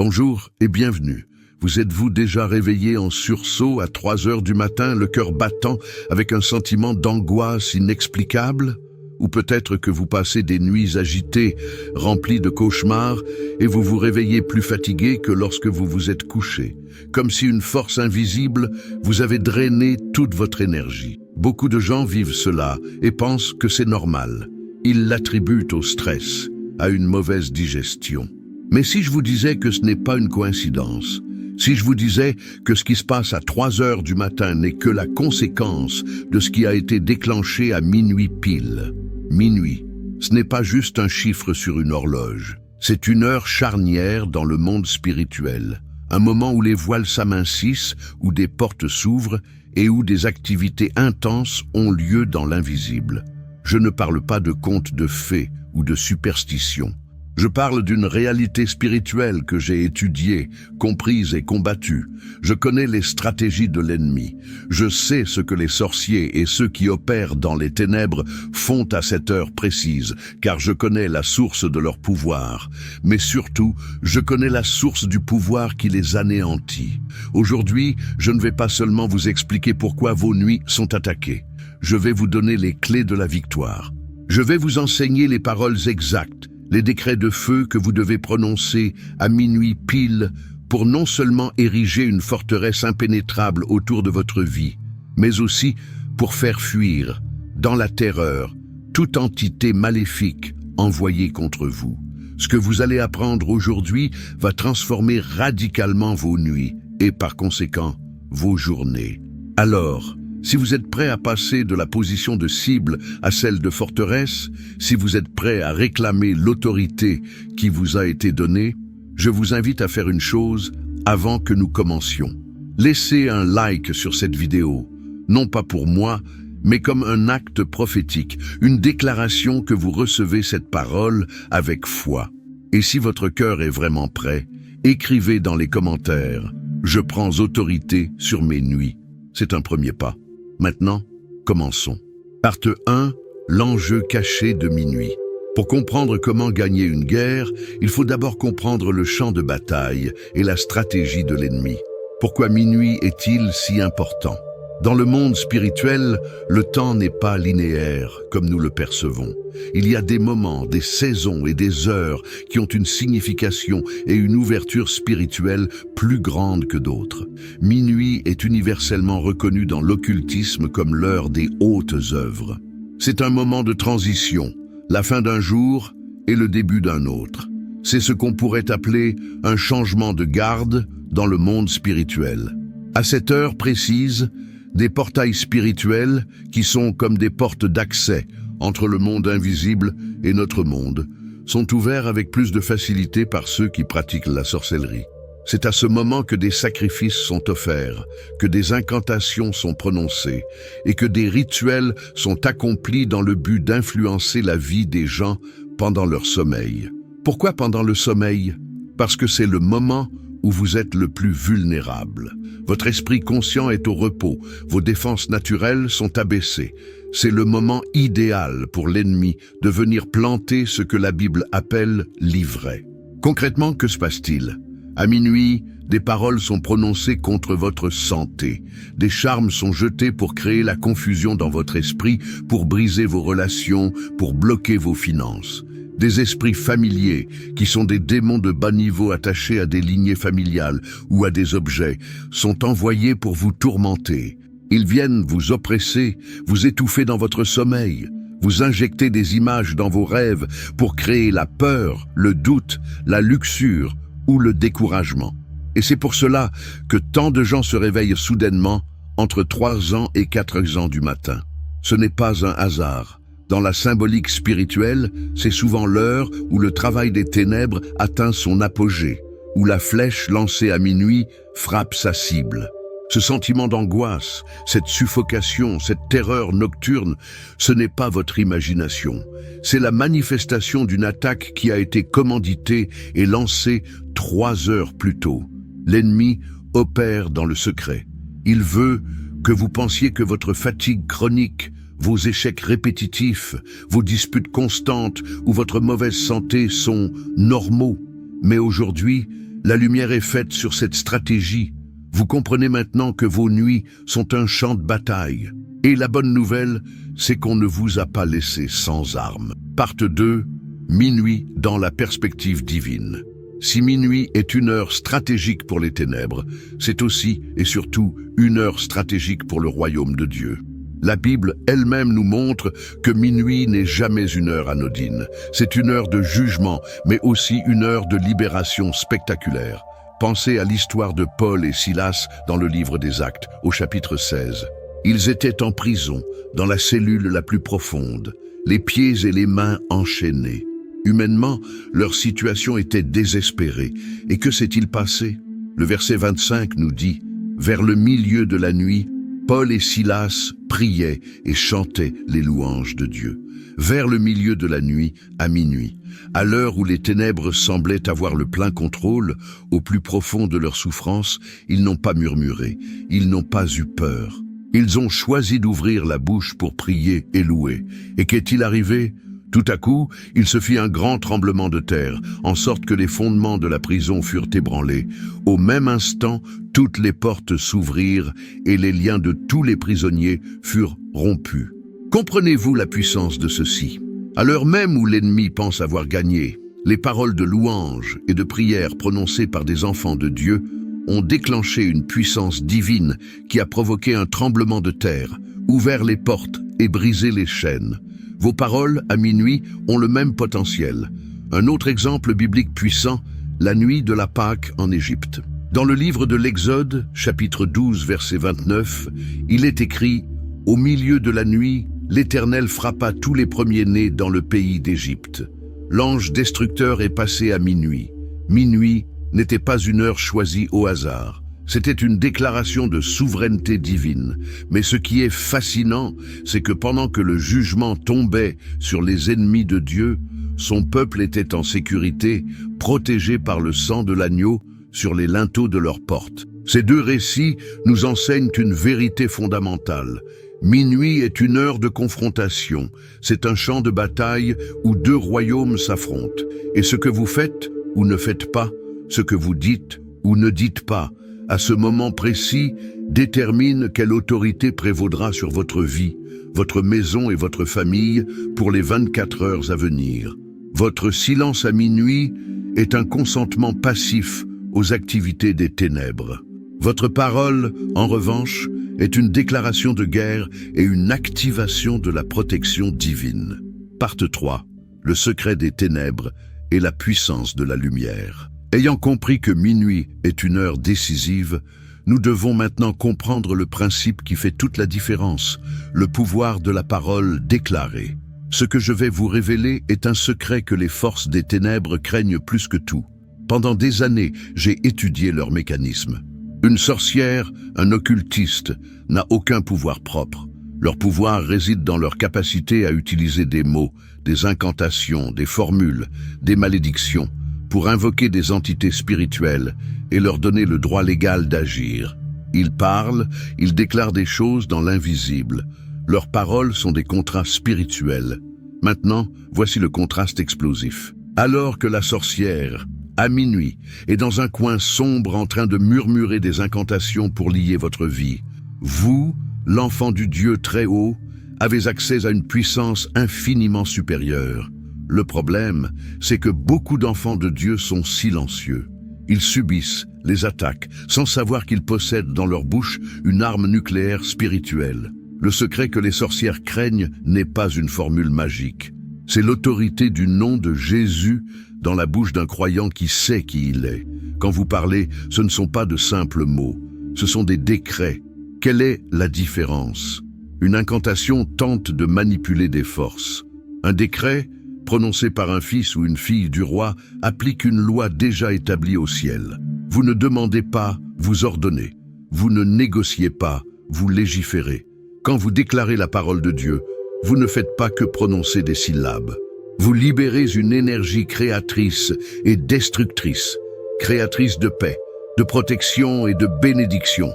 Bonjour et bienvenue. Vous êtes-vous déjà réveillé en sursaut à 3 heures du matin, le cœur battant, avec un sentiment d'angoisse inexplicable? Ou peut-être que vous passez des nuits agitées, remplies de cauchemars, et vous vous réveillez plus fatigué que lorsque vous vous êtes couché, comme si une force invisible vous avait drainé toute votre énergie. Beaucoup de gens vivent cela et pensent que c'est normal. Ils l'attribuent au stress, à une mauvaise digestion. Mais si je vous disais que ce n'est pas une coïncidence, si je vous disais que ce qui se passe à 3 heures du matin n'est que la conséquence de ce qui a été déclenché à minuit pile. Minuit, ce n'est pas juste un chiffre sur une horloge. C'est une heure charnière dans le monde spirituel. Un moment où les voiles s'amincissent, où des portes s'ouvrent et où des activités intenses ont lieu dans l'invisible. Je ne parle pas de contes de fées ou de superstitions. Je parle d'une réalité spirituelle que j'ai étudiée, comprise et combattue. Je connais les stratégies de l'ennemi. Je sais ce que les sorciers et ceux qui opèrent dans les ténèbres font à cette heure précise, car je connais la source de leur pouvoir. Mais surtout, je connais la source du pouvoir qui les anéantit. Aujourd'hui, je ne vais pas seulement vous expliquer pourquoi vos nuits sont attaquées. Je vais vous donner les clés de la victoire. Je vais vous enseigner les paroles exactes, les décrets de feu que vous devez prononcer à minuit pile pour non seulement ériger une forteresse impénétrable autour de votre vie, mais aussi pour faire fuir, dans la terreur, toute entité maléfique envoyée contre vous. Ce que vous allez apprendre aujourd'hui va transformer radicalement vos nuits et par conséquent vos journées. Alors, si vous êtes prêt à passer de la position de cible à celle de forteresse, si vous êtes prêt à réclamer l'autorité qui vous a été donnée, je vous invite à faire une chose avant que nous commencions. Laissez un like sur cette vidéo, non pas pour moi, mais comme un acte prophétique, une déclaration que vous recevez cette parole avec foi. Et si votre cœur est vraiment prêt, écrivez dans les commentaires « Je prends autorité sur mes nuits ». C'est un premier pas. Maintenant, commençons. Partie 1, l'enjeu caché de minuit. Pour comprendre comment gagner une guerre, il faut d'abord comprendre le champ de bataille et la stratégie de l'ennemi. Pourquoi minuit est-il si important? Dans le monde spirituel, le temps n'est pas linéaire comme nous le percevons. Il y a des moments, des saisons et des heures qui ont une signification et une ouverture spirituelle plus grande que d'autres. Minuit est universellement reconnu dans l'occultisme comme l'heure des hautes œuvres. C'est un moment de transition, la fin d'un jour et le début d'un autre. C'est ce qu'on pourrait appeler un changement de garde dans le monde spirituel. À cette heure précise, des portails spirituels, qui sont comme des portes d'accès entre le monde invisible et notre monde, sont ouverts avec plus de facilité par ceux qui pratiquent la sorcellerie. C'est à ce moment que des sacrifices sont offerts, que des incantations sont prononcées et que des rituels sont accomplis dans le but d'influencer la vie des gens pendant leur sommeil. Pourquoi pendant le sommeil? Parce que c'est le moment où vous êtes le plus vulnérable. Votre esprit conscient est au repos, vos défenses naturelles sont abaissées. C'est le moment idéal pour l'ennemi de venir planter ce que la Bible appelle l'ivraie. Concrètement, que se passe-t-il? À minuit, des paroles sont prononcées contre votre santé. Des charmes sont jetés pour créer la confusion dans votre esprit, pour briser vos relations, pour bloquer vos finances. Des esprits familiers, qui sont des démons de bas niveau attachés à des lignées familiales ou à des objets, sont envoyés pour vous tourmenter. Ils viennent vous oppresser, vous étouffer dans votre sommeil, vous injecter des images dans vos rêves pour créer la peur, le doute, la luxure ou le découragement. Et c'est pour cela que tant de gens se réveillent soudainement entre 3 ans et 4 ans du matin. Ce n'est pas un hasard. Dans la symbolique spirituelle, c'est souvent l'heure où le travail des ténèbres atteint son apogée, où la flèche lancée à minuit frappe sa cible. Ce sentiment d'angoisse, cette suffocation, cette terreur nocturne, ce n'est pas votre imagination. C'est la manifestation d'une attaque qui a été commanditée et lancée 3 heures plus tôt. L'ennemi opère dans le secret. Il veut que vous pensiez que votre fatigue chronique, vos échecs répétitifs, vos disputes constantes ou votre mauvaise santé sont normaux. Mais aujourd'hui, La lumière est faite sur cette stratégie. Vous comprenez maintenant que vos nuits sont un champ de bataille. Et la bonne nouvelle, c'est qu'on ne vous a pas laissé sans armes. Part 2, minuit dans la perspective divine. Si minuit est une heure stratégique pour les ténèbres, c'est aussi et surtout une heure stratégique pour le royaume de Dieu. La Bible elle-même nous montre que minuit n'est jamais une heure anodine. C'est une heure de jugement, mais aussi une heure de libération spectaculaire. Pensez à l'histoire de Paul et Silas dans le livre des Actes, au chapitre 16. Ils étaient en prison, dans la cellule la plus profonde, les pieds et les mains enchaînés. Humainement, leur situation était désespérée. Et que s'est-il passé? Le verset 25 nous dit « Vers le milieu de la nuit, Paul et Silas priaient et chantaient les louanges de Dieu. » Vers le milieu de la nuit, à minuit, à l'heure où les ténèbres semblaient avoir le plein contrôle, au plus profond de leur souffrance, ils n'ont pas murmuré, ils n'ont pas eu peur. Ils ont choisi d'ouvrir la bouche pour prier et louer. Et qu'est-il arrivé? Tout à coup, il se fit un grand tremblement de terre, en sorte que les fondements de la prison furent ébranlés. Au même instant, toutes les portes s'ouvrirent et les liens de tous les prisonniers furent rompus. Comprenez-vous la puissance de ceci? À l'heure même où l'ennemi pense avoir gagné, les paroles de louange et de prière prononcées par des enfants de Dieu ont déclenché une puissance divine qui a provoqué un tremblement de terre, ouvert les portes et brisé les chaînes. Vos paroles, à minuit, ont le même potentiel. Un autre exemple biblique puissant, la nuit de la Pâque en Égypte. Dans le livre de l'Exode, chapitre 12, verset 29, il est écrit « Au milieu de la nuit, l'Éternel frappa tous les premiers-nés dans le pays d'Égypte. L'ange destructeur est passé à minuit. Minuit n'était pas une heure choisie au hasard. C'était une déclaration de souveraineté divine. Mais ce qui est fascinant, c'est que pendant que le jugement tombait sur les ennemis de Dieu, son peuple était en sécurité, protégé par le sang de l'agneau sur les linteaux de leurs portes. Ces deux récits nous enseignent une vérité fondamentale. Minuit est une heure de confrontation. C'est un champ de bataille où deux royaumes s'affrontent. Et ce que vous faites ou ne faites pas, ce que vous dites ou ne dites pas, à ce moment précis, détermine quelle autorité prévaudra sur votre vie, votre maison et votre famille pour les 24 heures à venir. Votre silence à minuit est un consentement passif aux activités des ténèbres. Votre parole, en revanche, est une déclaration de guerre et une activation de la protection divine. Part 3. Le secret des ténèbres et la puissance de la lumière. Ayant compris que minuit est une heure décisive, nous devons maintenant comprendre le principe qui fait toute la différence, le pouvoir de la parole déclarée. Ce que je vais vous révéler est un secret que les forces des ténèbres craignent plus que tout. Pendant des années, j'ai étudié leur mécanisme. Une sorcière, un occultiste, n'a aucun pouvoir propre. Leur pouvoir réside dans leur capacité à utiliser des mots, des incantations, des formules, des malédictions, pour invoquer des entités spirituelles et leur donner le droit légal d'agir. Ils parlent, ils déclarent des choses dans l'invisible. Leurs paroles sont des contrats spirituels. Maintenant, voici le contraste explosif. Alors que la sorcière, à minuit, est dans un coin sombre en train de murmurer des incantations pour lier votre vie, vous, l'enfant du Dieu très haut, avez accès à une puissance infiniment supérieure. Le problème, c'est que beaucoup d'enfants de Dieu sont silencieux. Ils subissent les attaques sans savoir qu'ils possèdent dans leur bouche une arme nucléaire spirituelle. Le secret que les sorcières craignent n'est pas une formule magique. C'est l'autorité du nom de Jésus dans la bouche d'un croyant qui sait qui il est. Quand vous parlez, ce ne sont pas de simples mots, ce sont des décrets. Quelle est la différence? Une incantation tente de manipuler des forces. Un décret, prononcé par un fils ou une fille du roi, applique une loi déjà établie au ciel. Vous ne demandez pas, vous ordonnez. Vous ne négociez pas, vous légiférez. Quand vous déclarez la parole de Dieu, vous ne faites pas que prononcer des syllabes. Vous libérez une énergie créatrice et destructrice, créatrice de paix, de protection et de bénédiction,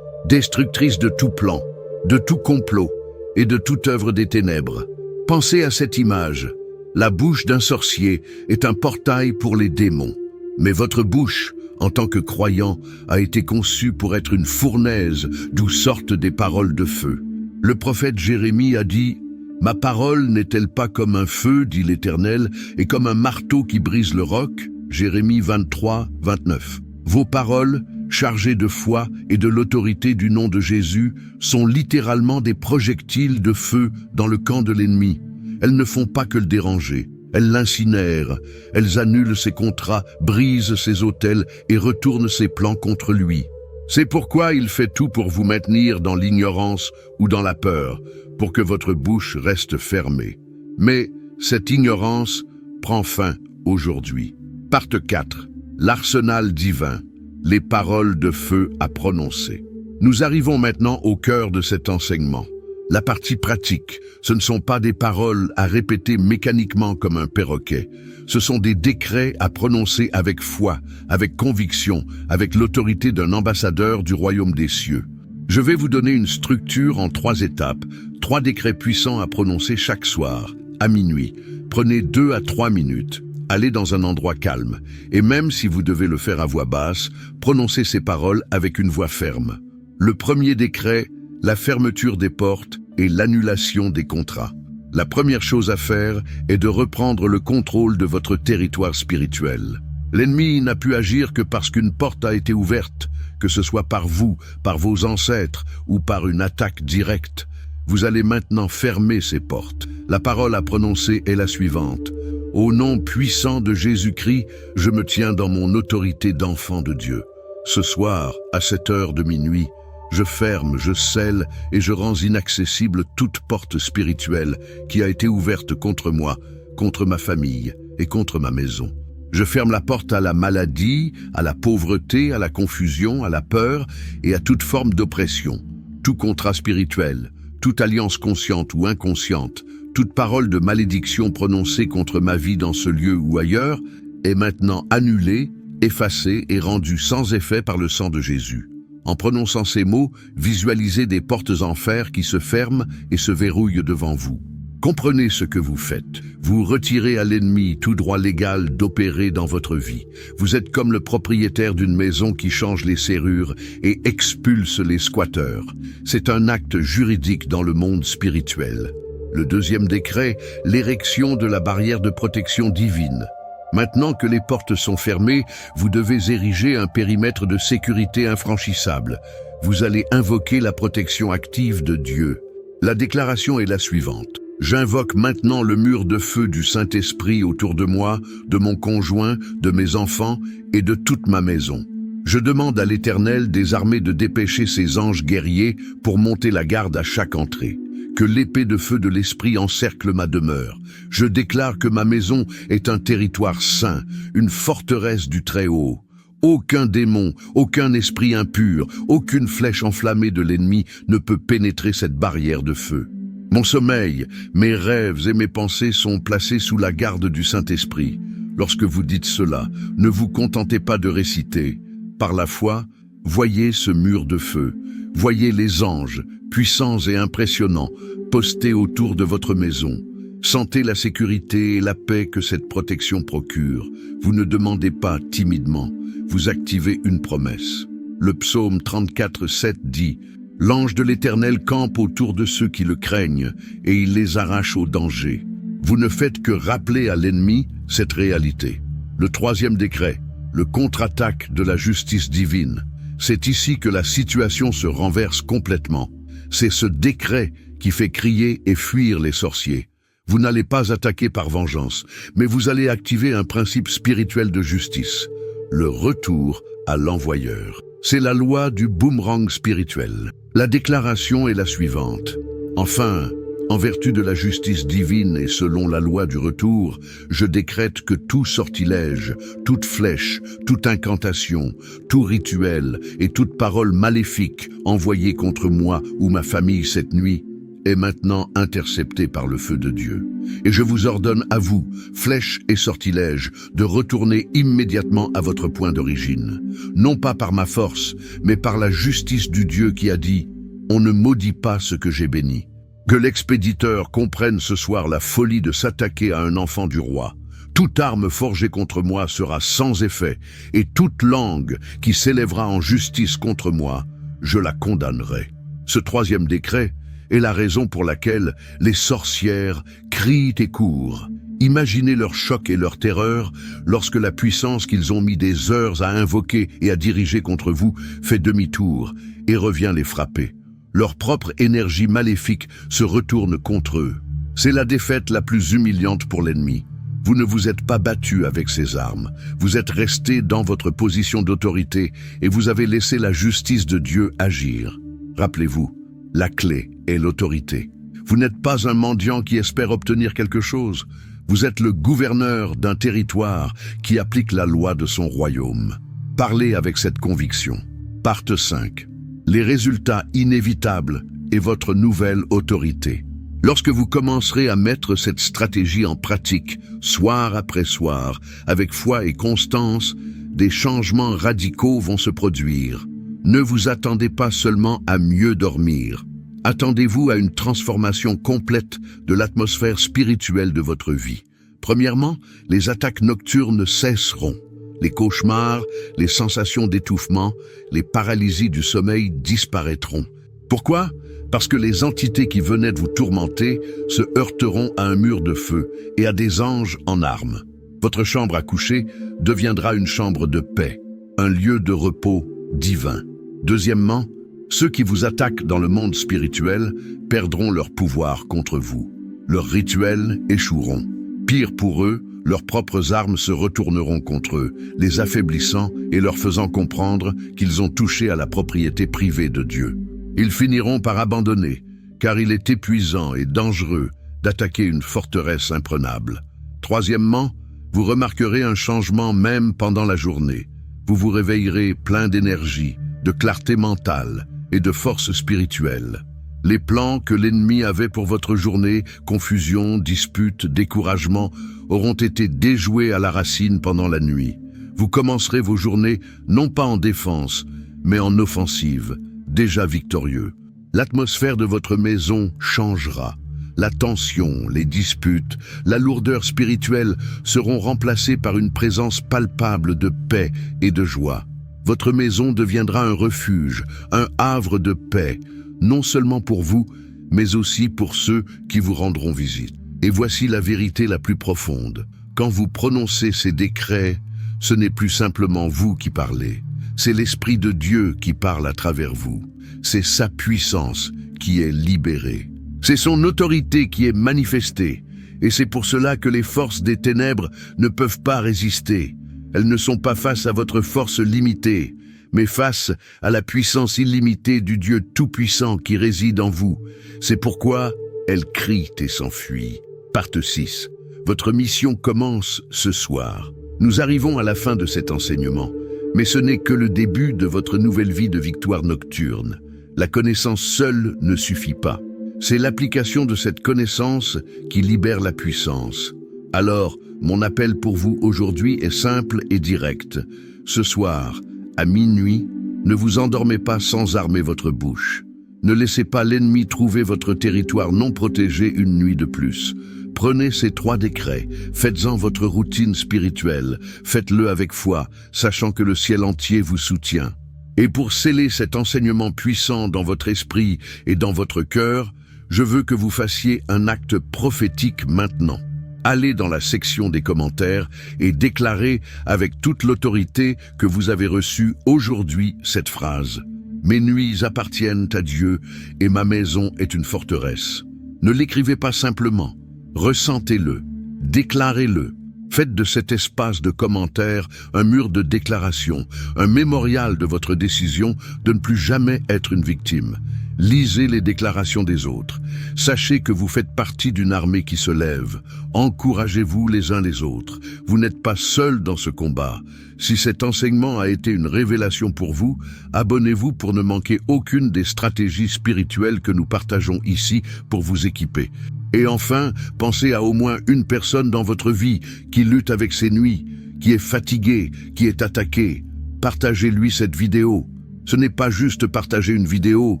destructrice de tout plan, de tout complot et de toute œuvre des ténèbres. Pensez à cette image. La bouche d'un sorcier est un portail pour les démons. Mais votre bouche, en tant que croyant, a été conçu pour être une fournaise d'où sortent des paroles de feu. Le prophète Jérémie a dit « Ma parole n'est-elle pas comme un feu, dit l'Éternel, et comme un marteau qui brise le roc ?» Jérémie 23, 29. Vos paroles, chargées de foi et de l'autorité du nom de Jésus, sont littéralement des projectiles de feu dans le camp de l'ennemi. Elles ne font pas que le déranger. Elles l'incinèrent, elles annulent ses contrats, brisent ses autels et retournent ses plans contre lui. C'est pourquoi il fait tout pour vous maintenir dans l'ignorance ou dans la peur, pour que votre bouche reste fermée. Mais cette ignorance prend fin aujourd'hui. Partie 4. L'arsenal divin. Les paroles de feu à prononcer. Nous arrivons maintenant au cœur de cet enseignement. La partie pratique, ce ne sont pas des paroles à répéter mécaniquement comme un perroquet. Ce sont des décrets à prononcer avec foi, avec conviction, avec l'autorité d'un ambassadeur du royaume des cieux. Je vais vous donner une structure en 3 étapes, 3 décrets puissants à prononcer chaque soir, à minuit. Prenez 2 à 3 minutes. Allez dans un endroit calme. Et même si vous devez le faire à voix basse, prononcez ces paroles avec une voix ferme. Le premier décret, la fermeture des portes et l'annulation des contrats. La première chose à faire est de reprendre le contrôle de votre territoire spirituel. L'ennemi n'a pu agir que parce qu'une porte a été ouverte, que ce soit par vous, par vos ancêtres ou par une attaque directe. Vous allez maintenant fermer ces portes. La parole à prononcer est la suivante. Au nom puissant de Jésus-Christ, je me tiens dans mon autorité d'enfant de Dieu. Ce soir, à cette heure de minuit, je ferme, je scelle et je rends inaccessible toute porte spirituelle qui a été ouverte contre moi, contre ma famille et contre ma maison. Je ferme la porte à la maladie, à la pauvreté, à la confusion, à la peur et à toute forme d'oppression. Tout contrat spirituel, toute alliance consciente ou inconsciente, toute parole de malédiction prononcée contre ma vie dans ce lieu ou ailleurs est maintenant annulée, effacée et rendue sans effet par le sang de Jésus. En prononçant ces mots, visualisez des portes en fer qui se ferment et se verrouillent devant vous. Comprenez ce que vous faites. Vous retirez à l'ennemi tout droit légal d'opérer dans votre vie. Vous êtes comme le propriétaire d'une maison qui change les serrures et expulse les squatteurs. C'est un acte juridique dans le monde spirituel. Le deuxième décret, l'érection de la barrière de protection divine. Maintenant que les portes sont fermées, vous devez ériger un périmètre de sécurité infranchissable. Vous allez invoquer la protection active de Dieu. La déclaration est la suivante. J'invoque maintenant le mur de feu du Saint-Esprit autour de moi, de mon conjoint, de mes enfants et de toute ma maison. Je demande à l'Éternel des armées de dépêcher ses anges guerriers pour monter la garde à chaque entrée. Que l'épée de feu de l'Esprit encercle ma demeure. Je déclare que ma maison est un territoire saint, une forteresse du Très-Haut. Aucun démon, aucun esprit impur, aucune flèche enflammée de l'ennemi ne peut pénétrer cette barrière de feu. Mon sommeil, mes rêves et mes pensées sont placés sous la garde du Saint-Esprit. Lorsque vous dites cela, ne vous contentez pas de réciter. Par la foi, voyez ce mur de feu. Voyez les anges, puissants et impressionnants, postés autour de votre maison. Sentez la sécurité et la paix que cette protection procure. Vous ne demandez pas timidement, vous activez une promesse. Le psaume 34, 7 dit « L'ange de l'Éternel campe autour de ceux qui le craignent, et il les arrache au danger. » Vous ne faites que rappeler à l'ennemi cette réalité. Le troisième décret, le contre-attaque de la justice divine. C'est ici que la situation se renverse complètement. C'est ce décret qui fait crier et fuir les sorciers. Vous n'allez pas attaquer par vengeance, mais vous allez activer un principe spirituel de justice. Le retour à l'envoyeur. C'est la loi du boomerang spirituel. La déclaration est la suivante. Enfin, en vertu de la justice divine et selon la loi du retour, je décrète que tout sortilège, toute flèche, toute incantation, tout rituel et toute parole maléfique envoyée contre moi ou ma famille cette nuit est maintenant interceptée par le feu de Dieu. Et je vous ordonne à vous, flèches et sortilèges, de retourner immédiatement à votre point d'origine. Non pas par ma force, mais par la justice du Dieu qui a dit « On ne maudit pas ce que j'ai béni ». Que l'expéditeur comprenne ce soir la folie de s'attaquer à un enfant du roi. Toute arme forgée contre moi sera sans effet, et toute langue qui s'élèvera en justice contre moi, je la condamnerai. Ce troisième décret est la raison pour laquelle les sorcières crient et courent. Imaginez leur choc et leur terreur lorsque la puissance qu'ils ont mis des heures à invoquer et à diriger contre vous fait demi-tour et revient les frapper. Leur propre énergie maléfique se retourne contre eux. C'est la défaite la plus humiliante pour l'ennemi. Vous ne vous êtes pas battu avec ces armes. Vous êtes resté dans votre position d'autorité et vous avez laissé la justice de Dieu agir. Rappelez-vous, la clé est l'autorité. Vous n'êtes pas un mendiant qui espère obtenir quelque chose. Vous êtes le gouverneur d'un territoire qui applique la loi de son royaume. Parlez avec cette conviction. Parte 5. Les résultats inévitables et votre nouvelle autorité. Lorsque vous commencerez à mettre cette stratégie en pratique, soir après soir, avec foi et constance, des changements radicaux vont se produire. Ne vous attendez pas seulement à mieux dormir. Attendez-vous à une transformation complète de l'atmosphère spirituelle de votre vie. Premièrement, les attaques nocturnes cesseront. Les cauchemars, les sensations d'étouffement, les paralysies du sommeil disparaîtront. Pourquoi ? Parce que les entités qui venaient de vous tourmenter se heurteront à un mur de feu et à des anges en armes. Votre chambre à coucher deviendra une chambre de paix, un lieu de repos divin. Deuxièmement, ceux qui vous attaquent dans le monde spirituel perdront leur pouvoir contre vous. Leurs rituels échoueront. Pire pour eux, leurs propres armes se retourneront contre eux, les affaiblissant et leur faisant comprendre qu'ils ont touché à la propriété privée de Dieu. Ils finiront par abandonner, car il est épuisant et dangereux d'attaquer une forteresse imprenable. Troisièmement, vous remarquerez un changement même pendant la journée. Vous vous réveillerez plein d'énergie, de clarté mentale et de force spirituelle. Les plans que l'ennemi avait pour votre journée, confusion, disputes, découragement, auront été déjoués à la racine pendant la nuit. Vous commencerez vos journées non pas en défense, mais en offensive, déjà victorieux. L'atmosphère de votre maison changera. La tension, les disputes, la lourdeur spirituelle seront remplacées par une présence palpable de paix et de joie. Votre maison deviendra un refuge, un havre de paix, non seulement pour vous, mais aussi pour ceux qui vous rendront visite. Et voici la vérité la plus profonde. Quand vous prononcez ces décrets, ce n'est plus simplement vous qui parlez. C'est l'Esprit de Dieu qui parle à travers vous. C'est sa puissance qui est libérée. C'est son autorité qui est manifestée. Et c'est pour cela que les forces des ténèbres ne peuvent pas résister. Elles ne sont pas face à votre force limitée, mais face à la puissance illimitée du Dieu Tout-Puissant qui réside en vous. C'est pourquoi elles crient et s'enfuient. Parte 6. Votre mission commence ce soir. Nous arrivons à la fin de cet enseignement, mais ce n'est que le début de votre nouvelle vie de victoire nocturne. La connaissance seule ne suffit pas. C'est l'application de cette connaissance qui libère la puissance. Alors, mon appel pour vous aujourd'hui est simple et direct. Ce soir, à minuit, ne vous endormez pas sans armer votre bouche. Ne laissez pas l'ennemi trouver votre territoire non protégé une nuit de plus. Prenez ces 3 décrets, faites-en votre routine spirituelle, faites-le avec foi, sachant que le ciel entier vous soutient. Et pour sceller cet enseignement puissant dans votre esprit et dans votre cœur, je veux que vous fassiez un acte prophétique maintenant. Allez dans la section des commentaires et déclarez avec toute l'autorité que vous avez reçu aujourd'hui cette phrase. « Mes nuits appartiennent à Dieu et ma maison est une forteresse. » Ne l'écrivez pas simplement, ressentez-le, déclarez-le. Faites de cet espace de commentaires un mur de déclaration, un mémorial de votre décision de ne plus jamais être une victime. Lisez les déclarations des autres. Sachez que vous faites partie d'une armée qui se lève. Encouragez-vous les uns les autres. Vous n'êtes pas seuls dans ce combat. Si cet enseignement a été une révélation pour vous, abonnez-vous pour ne manquer aucune des stratégies spirituelles que nous partageons ici pour vous équiper. Et enfin, pensez à au moins une personne dans votre vie qui lutte avec ses nuits, qui est fatiguée, qui est attaquée. Partagez-lui cette vidéo. Ce n'est pas juste partager une vidéo,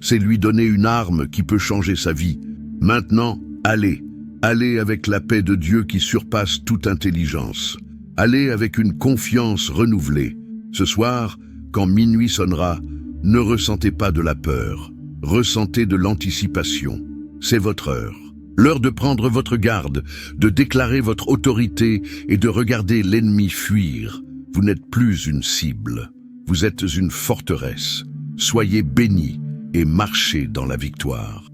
c'est lui donner une arme qui peut changer sa vie. Maintenant, allez Allez avec la paix de Dieu qui surpasse toute intelligence. Allez avec une confiance renouvelée. Ce soir, quand minuit sonnera, ne ressentez pas de la peur. Ressentez de l'anticipation. C'est votre heure. L'heure de prendre votre garde, de déclarer votre autorité et de regarder l'ennemi fuir. Vous n'êtes plus une cible. Vous êtes une forteresse. Soyez bénis et marchez dans la victoire.